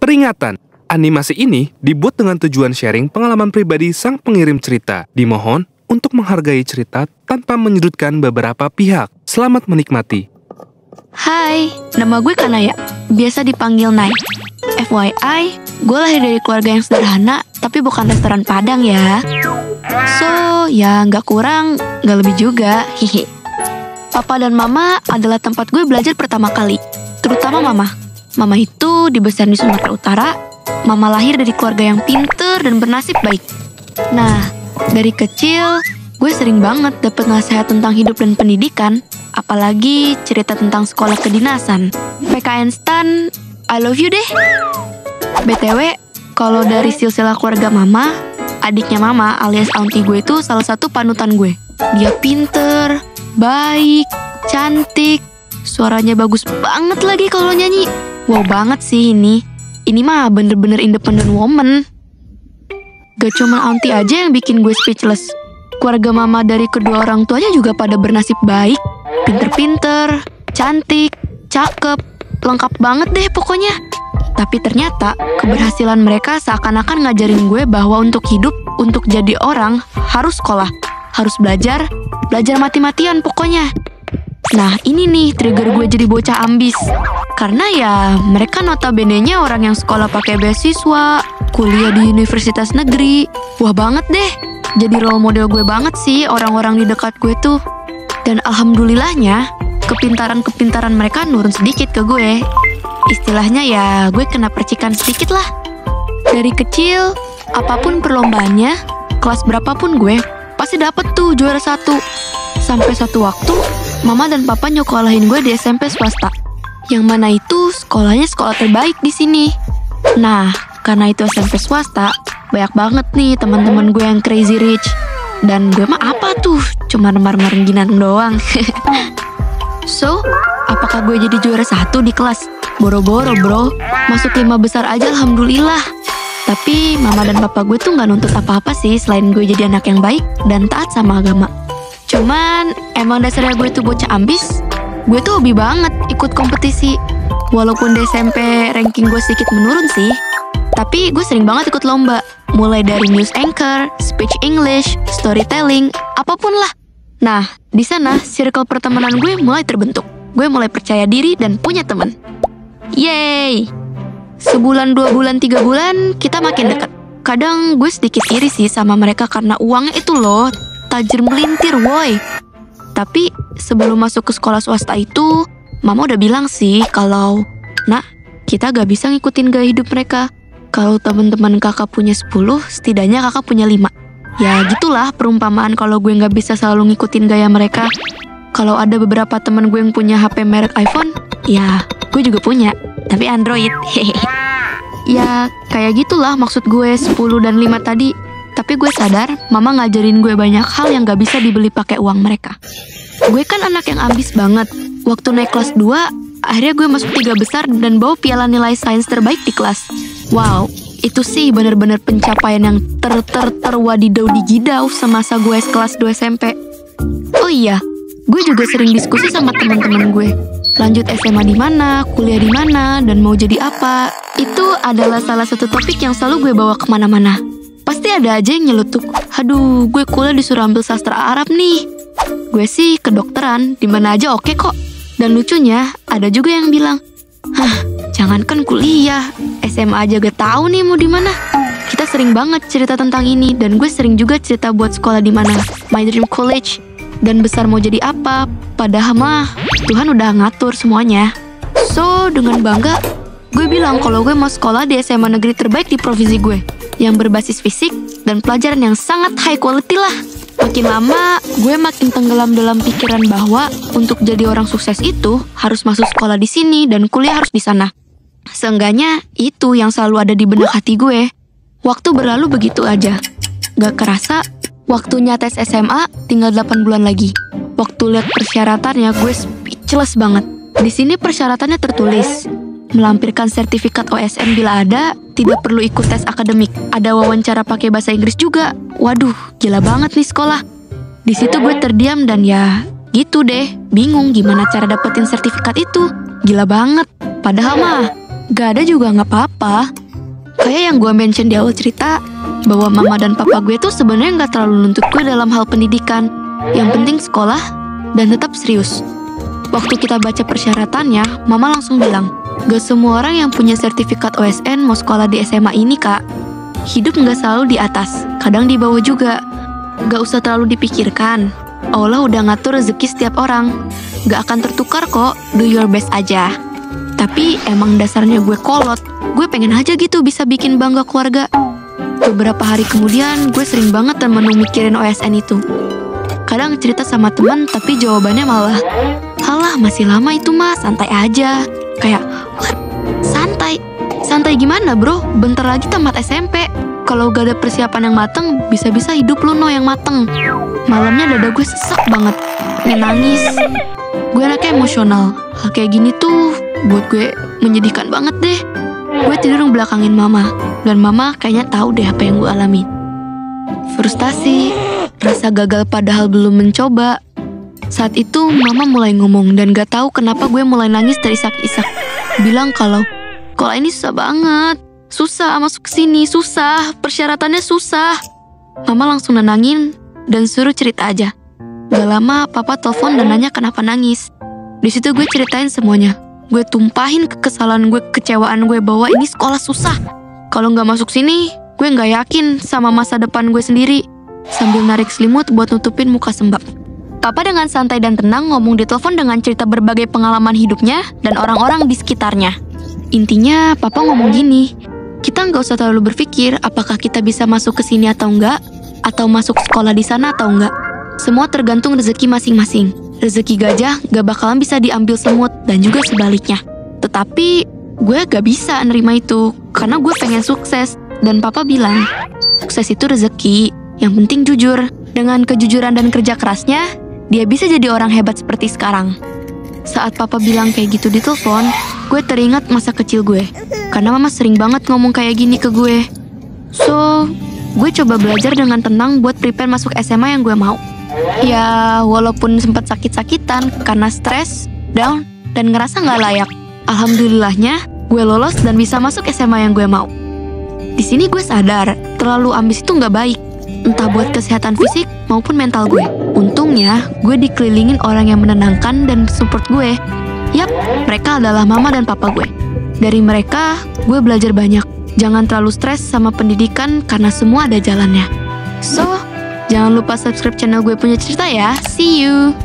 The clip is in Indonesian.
Peringatan, animasi ini dibuat dengan tujuan sharing pengalaman pribadi sang pengirim cerita. Dimohon untuk menghargai cerita tanpa menyudutkan beberapa pihak. Selamat menikmati. Hai, nama gue Kanaya, biasa dipanggil Nai. FYI, gue lahir dari keluarga yang sederhana, tapi bukan restoran Padang ya. So, ya nggak kurang, nggak lebih juga, hihi. Papa dan Mama adalah tempat gue belajar pertama kali, terutama Mama. Mama itu dibesarkan di Sumatera Utara. Mama lahir dari keluarga yang pinter dan bernasib baik. Nah, dari kecil, gue sering banget dapet nasihat tentang hidup dan pendidikan, apalagi cerita tentang sekolah kedinasan. PKN Stan, I love you deh. BTW, kalau dari silsilah keluarga Mama, adiknya Mama alias auntie gue itu salah satu panutan gue. Dia pinter, baik, cantik, suaranya bagus banget lagi kalau nyanyi. Wow banget sih ini. Ini mah bener-bener independent woman. Gak cuma auntie aja yang bikin gue speechless. Keluarga Mama dari kedua orang tuanya juga pada bernasib baik, pinter-pinter, cantik, cakep, lengkap banget deh pokoknya. Tapi ternyata keberhasilan mereka seakan-akan ngajarin gue bahwa untuk hidup, untuk jadi orang, harus sekolah, harus belajar mati-matian pokoknya. Nah ini nih trigger gue jadi bocah ambis. Karena ya mereka notabene-nya orang yang sekolah pakai beasiswa, kuliah di universitas negeri. Wah banget deh, jadi role model gue banget sih orang-orang di dekat gue tuh. Dan alhamdulillahnya, kepintaran-kepintaran mereka nurun sedikit ke gue. Istilahnya ya gue kena percikan sedikit lah. Dari kecil, apapun perlombaannya, kelas berapapun gue, pasti dapet tuh juara 1. Sampai satu waktu, Mama dan Papa nyokolahin gue di SMP swasta. Yang mana itu sekolahnya sekolah terbaik di sini. Nah, karena itu SMP swasta, banyak banget nih teman-teman gue yang crazy rich. Dan gue mah apa tuh, cuma nemar-nemar rengginang doang. So, apakah gue jadi juara 1 di kelas? Boro-boro bro, masuk 5 besar aja alhamdulillah. Tapi Mama dan Papa gue tuh gak nuntut apa-apa sih selain gue jadi anak yang baik dan taat sama agama. Cuman emang dasarnya gue tuh bocah ambis. Gue tuh hobi banget ikut kompetisi. Walaupun di SMP ranking gue sedikit menurun sih, tapi gue sering banget ikut lomba. Mulai dari news anchor, speech English, storytelling, apapun lah. Nah, di sana circle pertemanan gue mulai terbentuk. Gue mulai percaya diri dan punya teman. Yeay! Sebulan, 2 bulan, 3 bulan, kita makin dekat. Kadang gue sedikit iri sih sama mereka karena uangnya itu loh, tajir melintir woi. Tapi sebelum masuk ke sekolah swasta itu, Mama udah bilang sih kalau, nak, kita gak bisa ngikutin gaya hidup mereka. Kalau teman-teman kakak punya 10, setidaknya kakak punya 5. Ya gitulah perumpamaan kalau gue gak bisa selalu ngikutin gaya mereka. Kalau ada beberapa teman gue yang punya HP merek iPhone, ya gue juga punya, tapi Android. Ya kayak gitulah maksud gue 10 dan 5 tadi. Tapi gue sadar Mama ngajarin gue banyak hal yang gak bisa dibeli pakai uang mereka. Gue kan anak yang ambis banget. Waktu naik kelas 2, akhirnya gue masuk 3 besar dan bawa piala nilai sains terbaik di kelas. Wow, itu sih bener-bener pencapaian yang terwadidau digidau semasa gue kelas 2 SMP. Oh iya, gue juga sering diskusi sama teman-teman gue. Lanjut SMA di mana, kuliah di mana, dan mau jadi apa. Itu adalah salah satu topik yang selalu gue bawa kemana-mana. Pasti ada aja yang nyelutuk, aduh gue kuliah disuruh ambil sastra Arab nih. Gue sih kedokteran, dimana aja oke kok. Dan lucunya, ada juga yang bilang, hah, jangankan kuliah, SMA aja gak tahu nih mau di mana. Kita sering banget cerita tentang ini, dan gue sering juga cerita buat sekolah di mana, my dream college, dan besar mau jadi apa. Padahal mah Tuhan udah ngatur semuanya. So, dengan bangga, gue bilang kalau gue mau sekolah di SMA negeri terbaik di provinsi gue, yang berbasis fisik dan pelajaran yang sangat high quality lah. Makin lama, gue makin tenggelam dalam pikiran bahwa untuk jadi orang sukses itu harus masuk sekolah di sini dan kuliah harus di sana. Seenggaknya itu yang selalu ada di benak hati gue. Waktu berlalu begitu aja. Gak kerasa, waktunya tes SMA tinggal 8 bulan lagi. Waktu lihat persyaratannya, gue speechless banget. Di sini persyaratannya tertulis, melampirkan sertifikat OSN bila ada, tidak perlu ikut tes akademik. Ada wawancara pakai bahasa Inggris juga. Waduh, gila banget nih sekolah. Di situ gue terdiam dan ya gitu deh, bingung gimana cara dapetin sertifikat itu. Gila banget. Padahal mah gak ada juga gak apa-apa. Kayak yang gue mention di awal cerita, bahwa mama dan papa gue tuh sebenarnya gak terlalu nuntut gue dalam hal pendidikan. Yang penting sekolah dan tetap serius. Waktu kita baca persyaratannya, mama langsung bilang, gak semua orang yang punya sertifikat OSN mau sekolah di SMA ini, Kak. Hidup gak selalu di atas, kadang di bawah juga. Gak usah terlalu dipikirkan. Allah udah ngatur rezeki setiap orang. Gak akan tertukar kok, do your best aja. Tapi emang dasarnya gue kolot. Gue pengen aja gitu bisa bikin bangga keluarga. Beberapa hari kemudian, gue sering banget temen mikirin OSN itu. Kadang cerita sama teman, tapi jawabannya malah, halah masih lama itu mas, santai aja. Kayak, what? Santai? Santai gimana bro? Bentar lagi tamat SMP. Kalau gak ada persiapan yang mateng, bisa-bisa hidup lu yang mateng. Malamnya dada gue sesak banget, pengen nangis. Gue anaknya emosional. Hal kayak gini tuh buat gue menyedihkan banget deh. Gue tidur ngebelakangin mama, dan mama kayaknya tahu deh apa yang gue alami. Frustasi, rasa gagal padahal belum mencoba. Saat itu mama mulai ngomong dan gak tahu kenapa gue mulai nangis terisak-isak. Bilang kalau ini susah banget. Susah masuk ke sini, susah. Persyaratannya susah. Mama langsung nenangin dan suruh cerita aja. Gak lama papa telepon dan nanya kenapa nangis. Di situ gue ceritain semuanya. Gue tumpahin kekesalan gue, kecewaan gue bahwa ini sekolah susah. Kalau gak masuk sini, gue gak yakin sama masa depan gue sendiri. Sambil narik selimut buat nutupin muka sembab. Papa dengan santai dan tenang ngomong di telepon dengan cerita berbagai pengalaman hidupnya dan orang-orang di sekitarnya. Intinya papa ngomong gini, kita nggak usah terlalu berpikir apakah kita bisa masuk ke sini atau enggak, atau masuk sekolah di sana atau enggak. Semua tergantung rezeki masing-masing. Rezeki gajah gak bakalan bisa diambil semut dan juga sebaliknya. Tetapi gue gak bisa nerima itu karena gue pengen sukses. Dan papa bilang, sukses itu rezeki, yang penting jujur. Dengan kejujuran dan kerja kerasnya, dia bisa jadi orang hebat seperti sekarang. Saat papa bilang kayak gitu di telepon, gue teringat masa kecil gue. Karena mama sering banget ngomong kayak gini ke gue. So, gue coba belajar dengan tenang buat prepare masuk SMA yang gue mau. Ya, walaupun sempat sakit-sakitan karena stres, down, dan ngerasa gak layak. Alhamdulillahnya, gue lolos dan bisa masuk SMA yang gue mau. Di sini gue sadar, terlalu ambis itu gak baik. Entah buat kesehatan fisik maupun mental gue. Untungnya, gue dikelilingin orang yang menenangkan dan support gue. Yap, mereka adalah mama dan papa gue. Dari mereka, gue belajar banyak. Jangan terlalu stres sama pendidikan karena semua ada jalannya. So, jangan lupa subscribe channel Gue Punya Cerita ya. See you!